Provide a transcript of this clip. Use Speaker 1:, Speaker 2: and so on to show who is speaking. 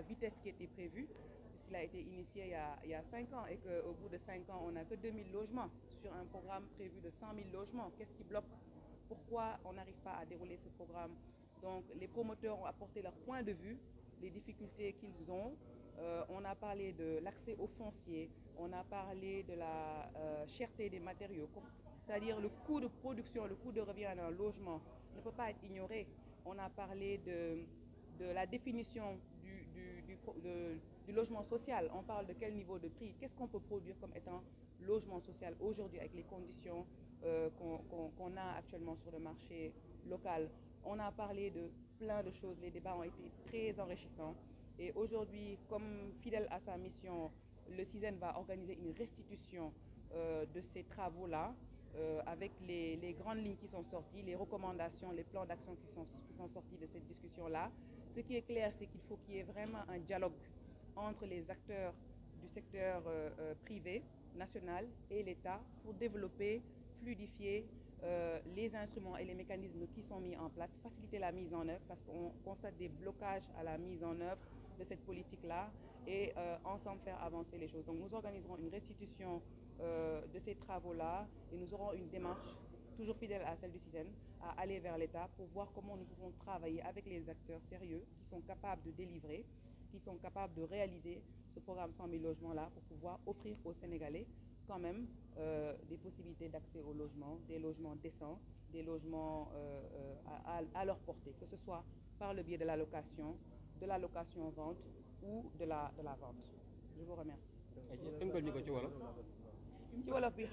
Speaker 1: vitesse qui était prévue, puisqu'il a été initié il y a 5 ans et qu'au bout de 5 ans, on n'a que 2000 logements sur un programme prévu de 100 000 logements. Qu'est-ce qui bloque? Pourquoi on n'arrive pas à dérouler ce programme? Donc les promoteurs ont apporté leur point de vue, les difficultés qu'ils ont. On a parlé de l'accès au foncier, on a parlé de la cherté des matériaux, c'est-à-dire le coût de production, le coût de revient d'un logement ne peut pas être ignoré. On a parlé de la définition du logement social. On parle de quel niveau de prix, qu'est-ce qu'on peut produire comme étant logement social aujourd'hui avec les conditions qu'on a actuellement sur le marché local. On a parlé de plein de choses, les débats ont été très enrichissants. Et aujourd'hui, comme fidèle à sa mission, le CISEN va organiser une restitution de ces travaux-là, avec les grandes lignes qui sont sorties, les recommandations, les plans d'action qui sont sortis de cette discussion-là. Ce qui est clair, c'est qu'il faut qu'il y ait vraiment un dialogue entre les acteurs du secteur privé, national et l'État pour développer, fluidifier les instruments et les mécanismes qui sont mis en place, faciliter la mise en œuvre parce qu'on constate des blocages à la mise en œuvre de cette politique-là et ensemble faire avancer les choses. Donc nous organiserons une restitution de ces travaux-là et nous aurons une démarche toujours fidèle à celle du CISEN, à aller vers l'État pour voir comment nous pouvons travailler avec les acteurs sérieux qui sont capables de délivrer, qui sont capables de réaliser ce programme 100 000 logements-là pour pouvoir offrir aux Sénégalais quand même des possibilités d'accès au logement, des logements décents, des logements à leur portée, que ce soit par le biais de la location-vente ou de la vente. Je vous remercie.
Speaker 2: ci wolof bi